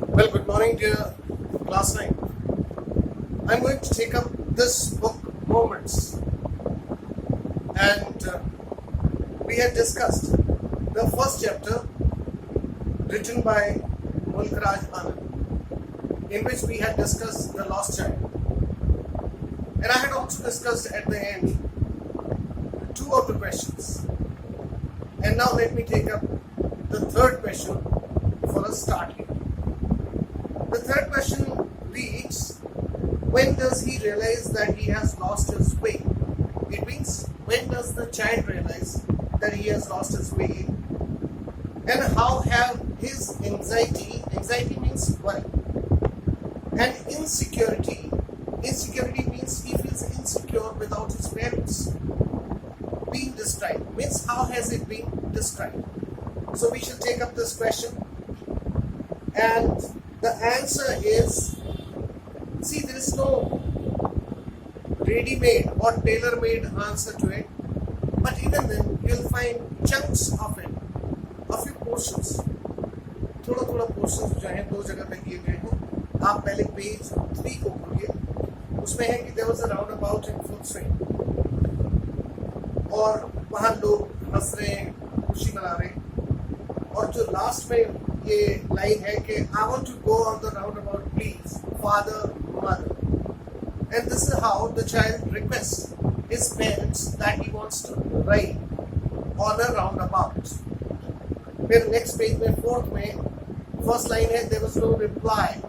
Well, good morning, dear class 9. I'm going to take up this book, Moments. And we had discussed the first chapter written by Mulkraj Anand, in which we had discussed the lost child. And I had also discussed at the end two of the questions. And now let me take up the third question for a start here. The third question reads, when does he realize that he has lost his way? It means, when does the child realize that he has lost his way? And how have his anxiety means worry, and insecurity means he feels insecure without his parents, being described, means how has it been described? So we shall take up this question, and the answer is, see, there is no ready-made or tailor-made answer to it, but even then you'll find chunks of it, a few portions, थोड़ा portions जो हैं दो जगह पे दिए गए हैं. आप पहले पेज 3 को खोलिए, उसमें है कि there was a roundabout in full swing, और वहाँ लोग हंस रहे हैं, खुशी मना रहे हैं, और जो लास्ट में ये लाइन है कि I want to go on the roundabout, please, father, mother. And this is how the child requests his parents that he wants to ride on a roundabout. फिर next page में fourth में first line है, there was no reply.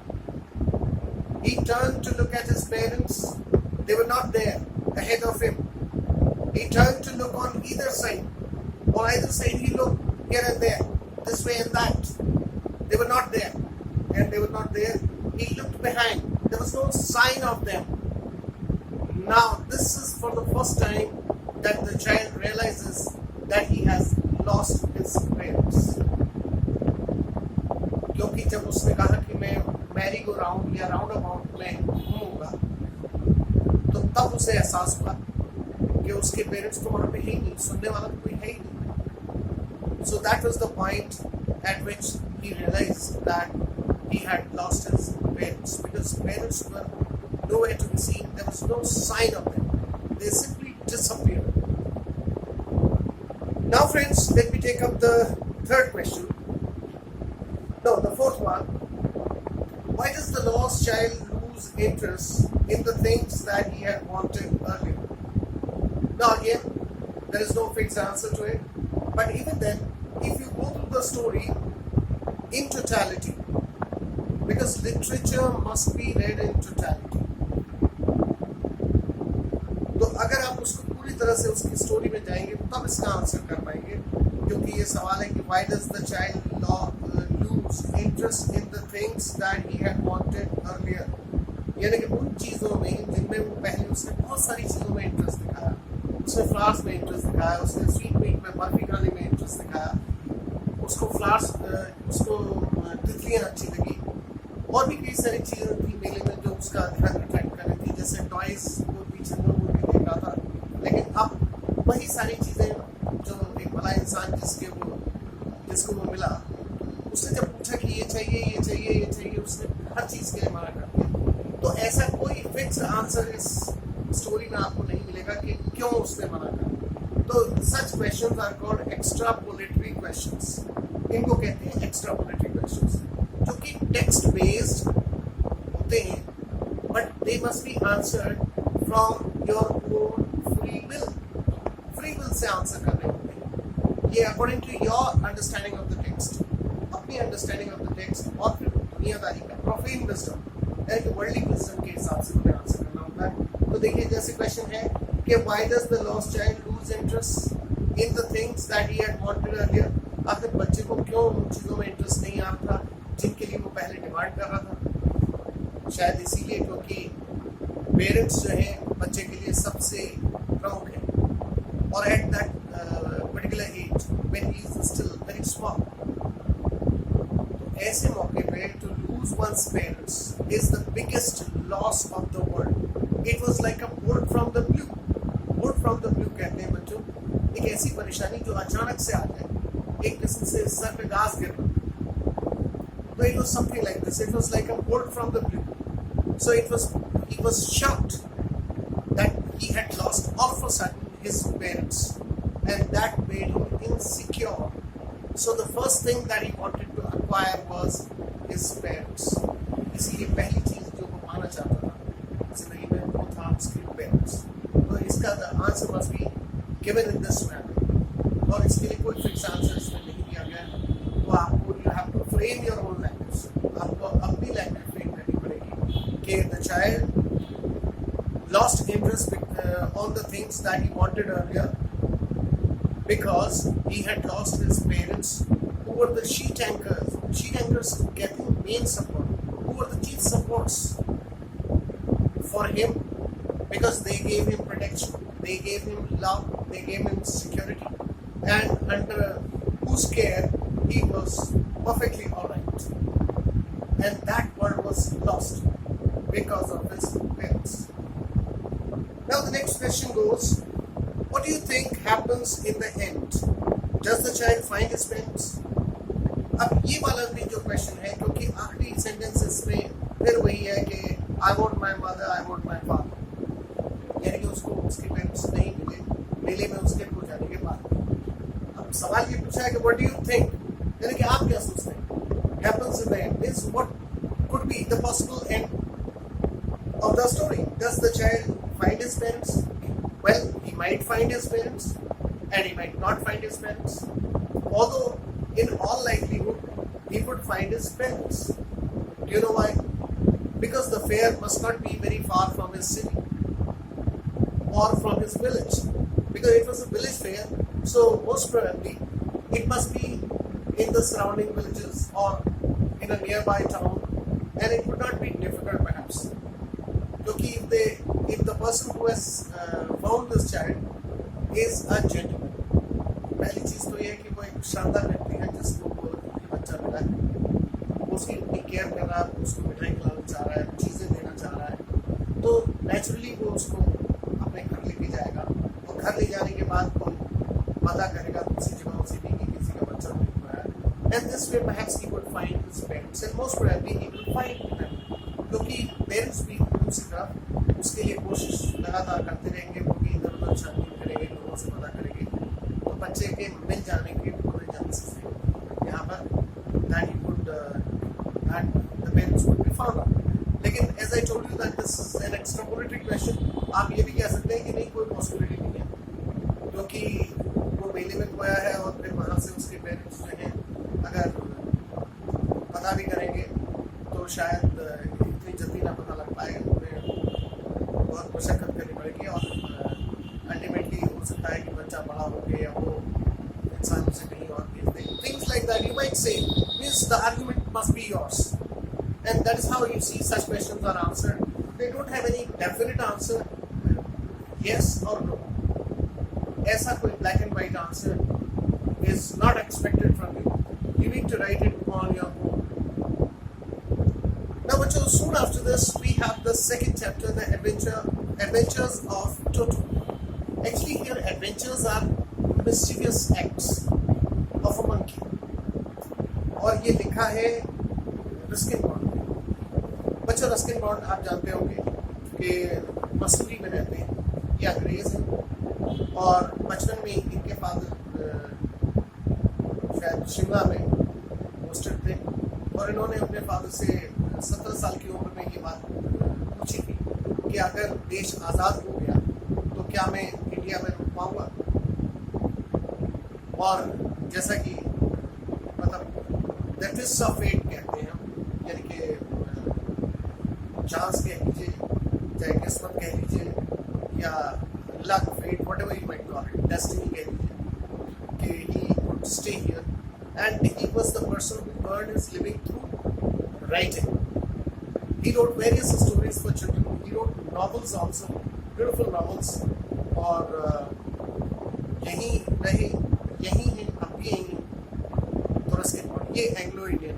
He turned to look at his parents. They were not there ahead of him. He turned to look on either side. On either side he looked here and there, this way and that. They were not there. And they were not there. He looked behind. There was no sign of them. Now, this is for the first time that the child realizes that he has lost his parents. क्योंकि जब उसने कहा कि मैं merry go round या round about में घूमूंगा, तो तब उसे एहसास हुआ कि उसके पेरेंट्स तो वहाँ पे है ही नहीं, सुनने वाला तो कोई है ही नहीं. So that was the point at which he realized that he had lost his parents, because parents were nowhere to be seen. There was no sign of them. They simply disappeared. Now friends, let me take up the third question. No, the fourth one. Why does the lost child lose interest in the things that he had wanted earlier? Now again, there is no fixed answer to it. But even then, if you go through the story in totality, because literature must be read in totality, तो अगर आप उसको पूरी तरह से उसकी story में जाएंगे तब इसका आंसर कर पाएंगे, क्योंकि ये सवाल है कि why does the child lose interest in the things that he had wanted earlier, यानी कि उन चीज़ों में जिनमें वो पहले उसने बहुत सारी चीज़ों में इंटरेस्ट दिखाया, उसने फ्लावर्स में इंटरेस्ट दिखाया, उसने स्वीट मीट में बर्फी खाने में इंटरेस्ट दिखाया, उसको फ्लावर्स उसको तितलियाँ अच्छी लगी, और भी कई सारी चीज़ें थी मेले में जो उसका ध्यान अट्रैक्ट कर रही थी, जैसे टॉयज को पीछे वो भी देख रहा था. लेकिन अब वही सारी चीज़ें जो एक भला इंसान जिसको वो मिला, उसने जब पूछा कि ये चाहिए, उसने हर चीज़ के लिए मना कर दिया. तो ऐसा कोई फिक्स आंसर इस स्टोरी में आपको नहीं मिलेगा कि क्यों उसने मना कर. तो such questions are called extrapolatory questions. इनको कहते हैं एक्स्ट्रापोलेटरी क्वेश्चंस, जो कि टेक्स्ट बेस्ड होते हैं, but they must be answered from your own free will से आंसर करने होते हैं. ये according to your understanding of the text, अपनी अंडरस्टैंडिंग ऑफ द टेक्स्ट, और फिर दुनियादारी का प्रोफेन विजडम यानी कि वर्ल्डली विजडम के हिसाब से हमें आंसर करना होता है. तो देखिए, जैसे क्वेश्चन है कि why does the lost child loose interest in the things that he had wanted earlier. आखिर बच्चे को क्यों उन चीज़ों में इंटरेस्ट नहीं आ रहा था जिनके लिए वो पहले डिमांड कर रहा था? शायद इसीलिए क्योंकि पेरेंट्स जो हैं बच्चे के लिए सबसे प्रमुख हैं, और at that particular age when he is still very small. तो ऐसे मौके पे to lose one's parents is the biggest loss of the world. It was like a bolt from the blue. Bolt from the blue कहते हैं बच्चों, एक ऐसी परेशानी जो अचानक से आ जाए, एक किस्म से सर पे घास गिर रहा। So it was something like this. It was like a bolt from the blue. So he was shocked that he had lost all of a sudden his parents, and that made him insecure. So the first thing that he wanted to acquire was his parents. इसलिए पहली चीज जो वो पाना चाहता था जिंदगी में वो था उसके पेरेंट्स। तो इसका the answer must be given in this manner, और इसके लिए कोई फिक्स आंसर इसमें नहीं दिया गया है। तो आपको you have to frame your own language, आपको अपनी लैंग्वेज फ्रेम करनी पड़ेगी कि the child lost interest on the things that he wanted earlier because he had lost his parents, who were the sheet anchors. Sheet anchors getting main support, who were the chief supports for him, because they gave him protection, they gave him love, they gave him security, and under whose care he was perfectly alright. And that world was lost because of his parents. Now the next question goes, what do you think happens in the end? Does the child find his parents? अब ये वाला भी जो question है, क्योंकि आखिरी sentences में फिर वही है कि I want my mother, I want my father, यानी कि उसको उसके पेरेंट्स नहीं मिले, मेले में उसके खो जाने के बाद। अब सवाल ये पूछा है कि what do you think, यानी कि आप क्या सोचते हैं happens in the end is what could be the possible end of the story. Does the child find his parents? Well, he might find his parents and he might not find his parents, although in all likelihood he would find his parents. Do you know why? Because the fair must not be very far from his city or from his village, because it was a village fair, so most probably it must be in the surrounding villages or in a nearby town, and it would not be difficult perhaps. Because if the person who has found this child is a gentleman, पहली चीज तो ये है कि वो एक शानदार व्यक्ति है जिसको ये बच्चा मिला है, वो उसकी इतनी केयर कर रहा है, उसको मिठाई खिलाना चाह रहा है, चीजें देना चाह रहा है, तो नेचुरली वो उसको अपने घर लेके जाएगा, और घर ले जाने के बाद वो पता करेगा दूसरी जगह उसी की किसी का बच्चा मिल रहा है, and this way perhaps he would find his parents, and most probably he will find them, क्योंकि पेरेंट्स भी दूसरी तरफ उसके लिए कोशिश लगातार करते रहेंगे, वो भी इधर उधर छानबीन करेंगे, लोगों से पता करेंगे, तो बच्चे के मिल जाने के पूरे चांसेस हैं यहाँ पर that he would that the parents would be found out. लेकिन as I told you that this is an extrapolatory question, आप ये भी कह सकते हैं कि नहीं कोई possibility नहीं है, क्योंकि वो मेले में खोया है और फिर वहाँ से उसके पेरेंट्स जो हैं अगर पता भी करेंगे तो शायद इतनी जल्दी ना पता लग पाएगा, उन्हें बहुत मशक्कत करनी पड़ेगी, और अल्टीमेटली हो सकता है कि बच्चा बड़ा हो गया या वो इंसान उसे कहीं और भेज दे, things like that. You might say means the argument must be yours, and that is how you see such questions are answered. They don't have any definite answer, yes और नो, ऐसा कोई black and white answer is not expected from you, you need to write it on your own. Now, soon after this, we have the second chapter, the adventures of Toto. Actually, here adventures are mischievous acts of a monkey. और ये लिखा है Ruskin bond. बच्चों, Ruskin bond आप जानते होंगे कि मसूरी में रहते हैं, ये अंग्रेज हैं, और बचपन में इनके फादर शायद शिमला में पोस्टेड थे, और इन्होंने अपने फादर से 17 साल की उम्र में ये बात पूछी थी कि अगर देश आज़ाद हो गया तो क्या मैं इंडिया में रुक पाऊंगा। और जैसा कि मतलब द ट्विस्ट ऑफ फेट कहते हैं हम, यानी कि चांस कह लीजिए, चाहे किस्मत कह लीजिए, या luck, fate, whatever you might call it, destiny कह लीजिए, कि he would stay here and he was the person who earned his living through writing. He wrote various stories for children. He wrote novels also, beautiful novels. और यहीं रहे, यहीं हैं, अब भी यहीं हैं। तो रस्किन बॉन्ड ये एंग्लो इंडियन।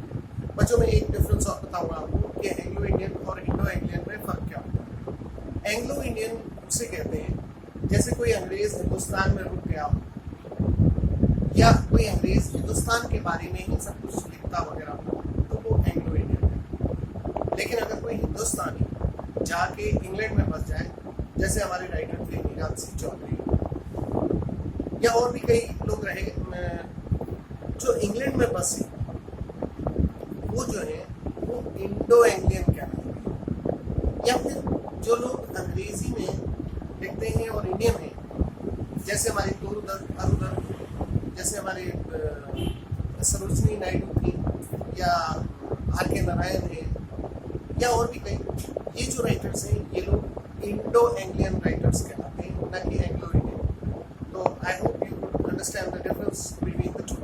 बच्चों में एक डिफरेंस और बताऊंगा आपको कि एंग्लो इंडियन और इंडो एंग्लियन में फर्क क्या होता है। एंग्लो इंडियन उसे कहते हैं जैसे कोई अंग्रेज हिंदुस्तान में रुक गया हो, या कोई अंग्रेज हिंदुस्तान के बारे में ही सब कुछ लिखता वगैरह तो वो एंग्लो इंडियन है। लेकिन अगर कोई हिंदुस्तानी जाके इंग्लैंड में बस जाए, जैसे हमारे राइटर थे मीरान सिंह चौधरी या और भी कई लोग रहे जो इंग्लैंड में बसे, वो जो है वो इंडो एंग्लियन कहलाते हैं। या फिर जो लोग अंग्रेजी में लिखते हैं और इंडियन हैं, जैसे हमारे अरुदर, जैसे हमारे सरोजनी नायडू थी या R.K. नारायण है या और भी कई, ये जो राइटर्स हैं ये लोग इंडो एंग्लियन राइटर्स कहलाते हैं, न कि एंग्लो इंडियन। तो I hope you understand the difference between the two.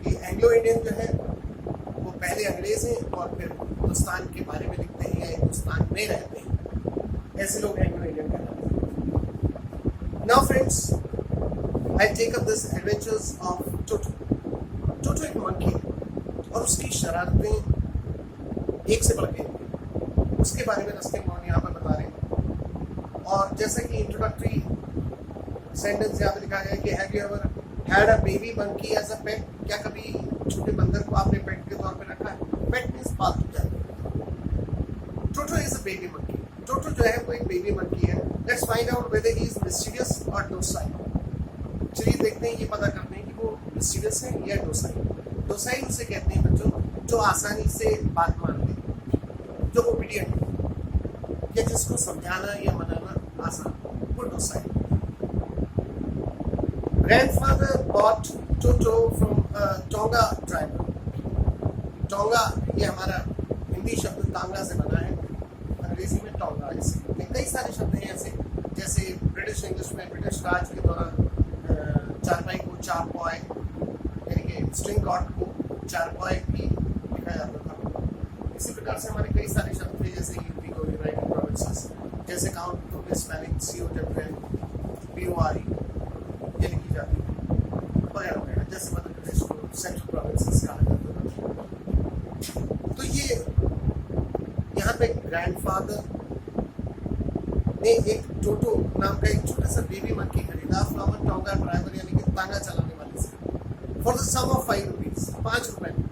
कि एंग्लो इंडियन जो है वो पहले अंग्रेज हैं और फिर हिंदुस्तान के बारे में लिखते हैं या हिंदुस्तान में रहते हैं, ऐसे लोग एंग्लो इंडियन कहलाते हैं। Now friends, I take up this adventures of Toto. Toto एक मंकी है और उसकी शरारतें एक से बढ़ के, उसके बारे में रस्ते कौन यहाँ पर बता रहे हैं। और जैसा कि इंट्रोडक्टरी सेंटेंस यहाँ पे लिखा गया है कि have you ever had a baby monkey as a pet, क्या कभी छोटे बंदर को आपने पेट के तौर पे रखा है? पेट मींस पालतू जानवर। टोटो इज अ बेबी मंकी। टोटो जो है वो एक बेबी मंकी है। Let's find out whether he is mysterious और डोसाइल। चलिए देखते हैं, ये पता करते हैं कि वो मिस्टीरियस है या डोसाइल। डोसाइल उसे कहते हैं बच्चों जो आसानी से बात मान ले, जो ओबीडियंट या जिसको समझाना या मनाना आसान, वो docile. Grandfather bought Toto from tonga tribe. Tonga ये हमारा हिंदी शब्द तांगा से बना है, अंग्रेजी में टोंगा। इसमें कई सारे शब्द हैं ऐसे, जैसे ब्रिटिश इंग्लिश में ब्रिटिश राज के दौरान चारपाई को चारपॉय, यानी कि स्ट्रिंग कॉर्ड को चारपॉय भी लिखा जाता था। इसी प्रकार से हमारे कई सारे शब्द थे, जैसे यूपी को यूनाइटेड प्रोविंसेस, जैसे काउंट टू की स्पेलिंग COWNPORE ये लिखी जाती है वगैरह वगैरह। जैसे मध्य प्रदेश को सेंट्रल प्रोविंसेस कहा जाता था। तो ये यहाँ पे ग्रैंडफादर ने एक टोटो नाम का एक छोटा सा बेबी मंकी खरीदा फ्रॉम अ टोंगा ड्राइवर, यानी कि तांगा चलाने वाले से, for the sum of 5 rupees, 5 रुपए में।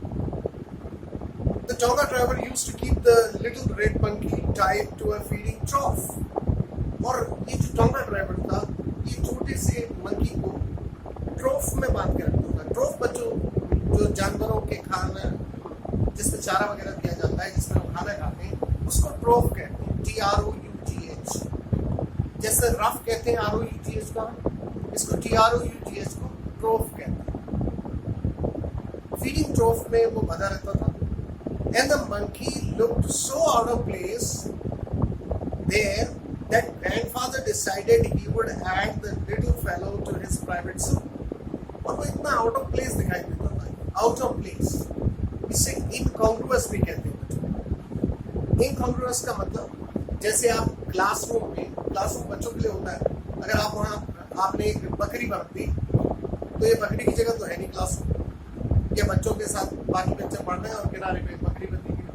The tonga driver used to keep the little red monkey tied to a feeding trough. और ये जो टोंगा ड्राइवर था, ये छोटे से मंकी को ट्रॉफ में बांध के रखता था। ट्रॉफ बच्चों जो जानवरों के खाना जिसमें चारा वगैरह दिया जाता है, जिसमें वो खाना खाते हैं, उसको ट्रॉफ कहते हैं, TROUGH। जैसे रफ कहते हैं ROUGH का, इसको TROUGH को ट्रोफ कहते हैं। फीडिंग ट्रोफ में वो बंधा रहता था। And the monkey looked so out of place there that grandfather decided he would add the little fellow to his private zoo. और वो इतना आउट ऑफ प्लेस दिखाई देता था, आउट ऑफ प्लेस। इसे इनकॉन्ग्रुअस भी कहते हैं। इनकॉन्ग्रुअस का मतलब, जैसे आप क्लासरूम बच्चों के लिए होता है, अगर आप वहाँ आपने एक बकरी रख दी, तो ये बकरी की जगह तो है नहीं क्लासरूम, या बच्चों के साथ बाकी बच्चे पढ़ रहे हैं और किनारे पे बकरी बंधी हुई,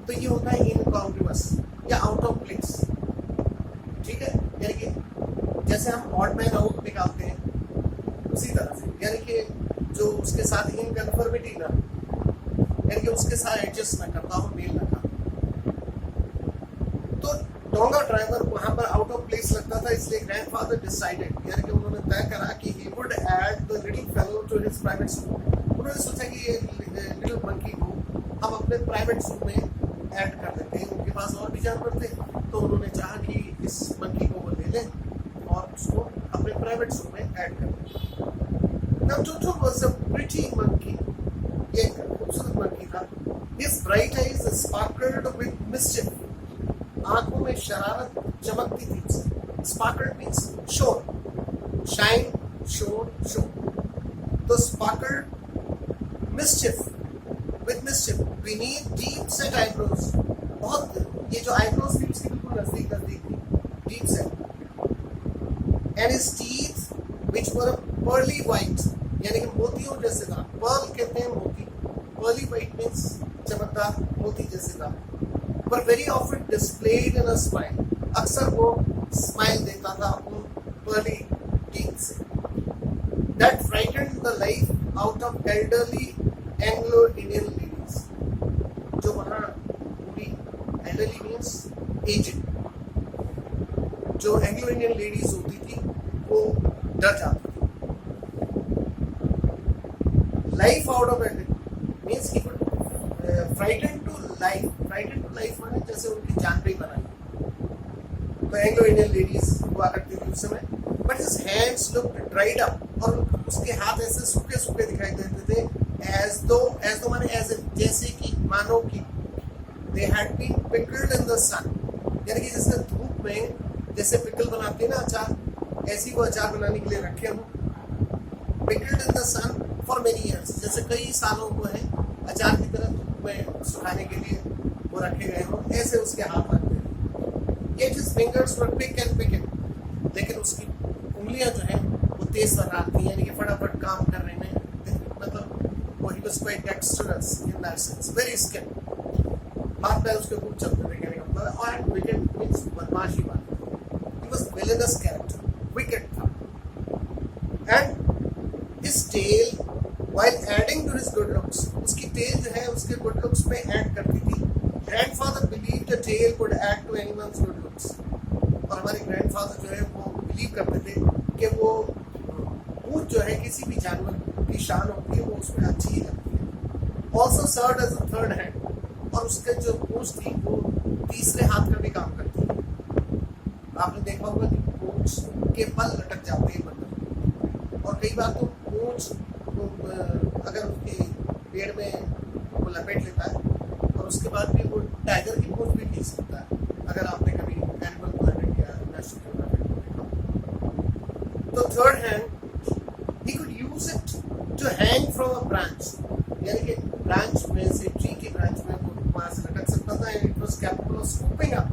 तो ये होता है इनकॉन्ग्रुअस या आउट ऑफ प्लेस। ठीक है, यानी कि जैसे हम ऑड मैन आउट निकालते हैं, उसी तरह से, यानी कि जो उसके साथ इनकन्फर्मिटी ना, यानी कि उसके साथ एडजस्ट ना करता हो, मेल ना करता। तो टोंगा ड्राइवर वहां पर आउट ऑफ प्लेस लगता था, इसलिए ग्रैंडफादर डिसाइडेड, यानी कि उन्होंने तय करा कि he would add the little fellow to his private zoo. उन्होंने सोचा कि ये लिटिल मंकी को हम अपने प्राइवेट ज़ू में ऐड कर देते हैं। उनके पास और भी जानवर थे, तो उन्होंने चाहा कि इस मंकी को वो ले लें और उसको अपने प्राइवेट ज़ू में ऐड कर दें। Now toto was a pretty monkey. ये एक खूबसूरत मंकी था। His bright eyes sparkled with mischief. आंखों में शरारत चमकती थी। स्पार्कल्ड मीन्स शोर, शाइन, शोर, शोर। तो sparkled mischief with mischief beneath deep set eyebrows. बहुत, ये जो आईब्रोज थी उसकी बिल्कुल नजदीक थी, deep set. And his teeth which were pearly white, यानी कि मोतियों जैसे था। पर्ल कहते हैं मोती, पर्ली व्हाइट मीन्स चमकदार मोती जैसे था। पर very often displayed in a smile, अक्सर वो स्माइल देता था उन पर्ली टीथ से। That frightened the life elderly Anglo-Indian ladies, जो वहाँ पूरी elderly means aged, जो Anglo-Indian ladies होती थी वो डर जाती थी. Life out of it means he would frightened to life माने जैसे उनकी जान पे ही बनाई. तो Anglo-Indian ladies हुआ करती थी उस समय. But his hands looked dried up, और उसके हाथ ऐसे सूखे सूखे दिखाई देते थे, as though माने as if, जैसे कि मानो कि they had been pickled in the sun, यानी कि जैसे धूप में जैसे पिकल बनाते हैं ना अचार, ऐसी वो अचार बनाने के लिए रखे हो. Pickled in the sun for many years, जैसे कई सालों को है अचार की तरह धूप में सुखाने के लिए वो रखे गए हो, ऐसे उसके हाथ लगते हैं. Yet his fingers were quick and picking, लेकिन उसकी उंगलियां जो है वो तेज तर्रार थी, यानी कि फटाफट काम कर रहे हैं. मतलब वो he was quite dexterous in that sense, very skilled. हाथ पैर उसके खूब चलते थे, कहने का मतलब. और wicked means बदमाशी बात. He was villainous character, wicked था. And his tail, while adding to his good looks, उसकी tail जो है उसके good looks में add करती थी. Grandfather believed a tail could add to anyone's good looks. और हमारे grandfather जो है वो believe करते थे कि वो पूंछ जो है किसी भी जानवर की शान होती है वो उसमें अच्छी ही लगती है. Also served as a third hand, और उसके जो पूंछ थी वो तीसरे हाथ का भी काम करती थी. आपने देखा होगा कि पूंछ के बल लटक जाते हैं बंदर, और कई बार तो पूंछ अगर उसके पेड़ में वो लपेट लेता है और उसके बाद भी वो टाइगर की पूंछ भी खींच सकता है, अगर आपने कभी एनिमल प्लैनेट या नेशनल ज्योग्राफिक को देखा. तो third hand he could use it to hang from a branch, यानी कि ब्रांच में से, ट्री की ब्रांच में वो वहां से लटक सकता था. It was capable of scooping up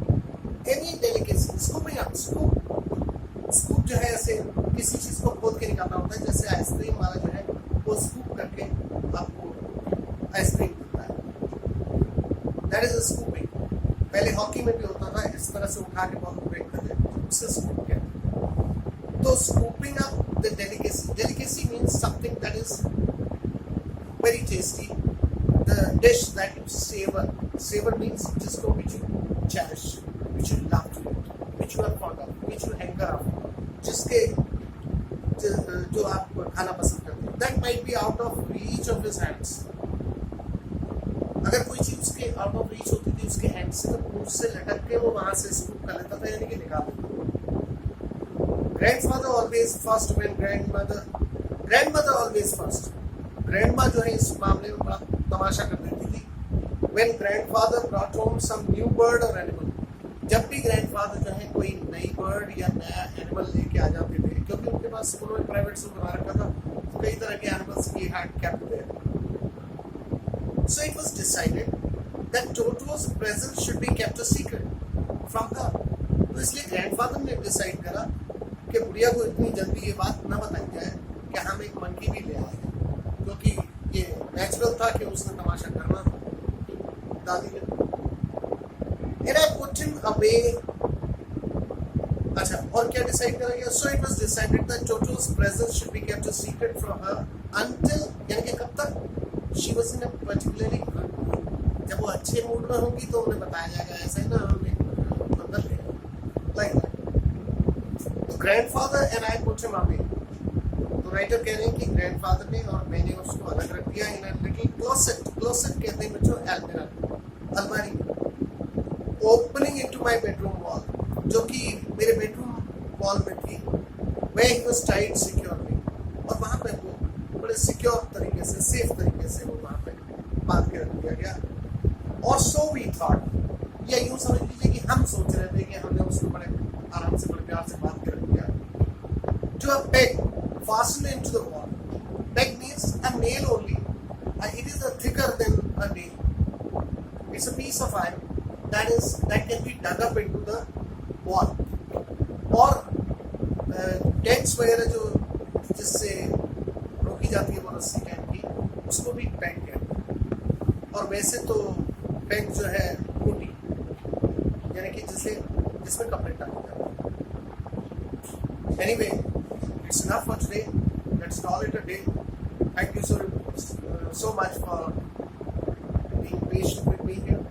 any delicacy. Scooping up, scoop जो है ऐसे किसी चीज को खोद के निकालना होता है, जैसे आइसक्रीम वाला जो है वो स्कूप करके आपको आइसक्रीम देता है. That is a scooping. पहले हॉकी में भी होता था, इस तरह से उठा के बॉल को फेंकते थे, उससे स्कूप कहते हैं. तो scooping up the delicacy. Delicacy means something that is very tasty. The dish that you savor. Savor means जिसको which you cherish, which you love to eat, which you are fond of, which you hanker after, जिसके जो आप खाना पसंद करते हैं. That might be out of reach of his hands. अगर कोई चीज उसके आउट ऑफ रीच होती थी उसके हैंड से, तो पूंछ से लटक के वो वहां से स्कूप कर लेता था, यानी कि निकाल लेता था. Grandfather always first when grandmother always first. Grandma जो है इस मामले में बड़ा तमाशा कर देती थी. When grandfather brought home some new bird or animal, जब भी grandfather जो है कोई नई bird या नया animal लेके आ जाते थे, क्योंकि उनके पास उन्होंने प्राइवेट स्कूल बना रखा था, तो कई तरह के animals he had kept there. So it was decided that Toto's presence should be kept a secret from her. तो इसलिए grandfather ने decide करा कि बुढ़िया को इतनी जल्दी ये बात न बताई जाए कि हम एक मंकी भी ले आए, क्योंकि ये नेचुरल था कि उसने तमाशा करना था. दादी ने and I put him away. अच्छा, और क्या डिसाइड करा गया? So it was decided that Toto's presence should be kept a secret from her until, यानी कि कब तक? She was in a particularly good mood. जब वो अच्छे मूड में होगी तो उन्हें बताया जाएगा, ऐसा ही ना हम एक बंदर ले like that. Grandfather and I put him away. तो राइटर कह रहे हैं कि ग्रैंडफादर ने और मैंने उसको अलग रख दिया in a little closet. Closet कहते हैं बच्चों अलमीरा, अलमारी में. Opening into my bedroom wall, जो कि मेरे बेडरूम वॉल में थी. Where he was tied securely, और वहाँ पे वो बड़े सिक्योर तरीके से, सेफ तरीके से वो वहाँ पे बांध के रख दिया गया. और so we thought, या यूँ समझ लीजिए कि हम सोच रहे थे कि हमने उसको बड़े आराम से, बड़े प्यार से बांध के रख दिया. To a peg fastened into the wall. Peg means a nail only. It is thicker than a nail. It's a piece of iron that can be dug up into the wall. और tents वगैरह जो जिससे रोकी जाती है वो रस्सी type की, उसको भी पैक कहते हैं. और वैसे तो पैक जो है खूंटी, यानी कि जिसमें कपड़े टांगे जाते हैं. Anyway, it's enough for today. Let's call it a day. Thank you so so much for being patient with me here.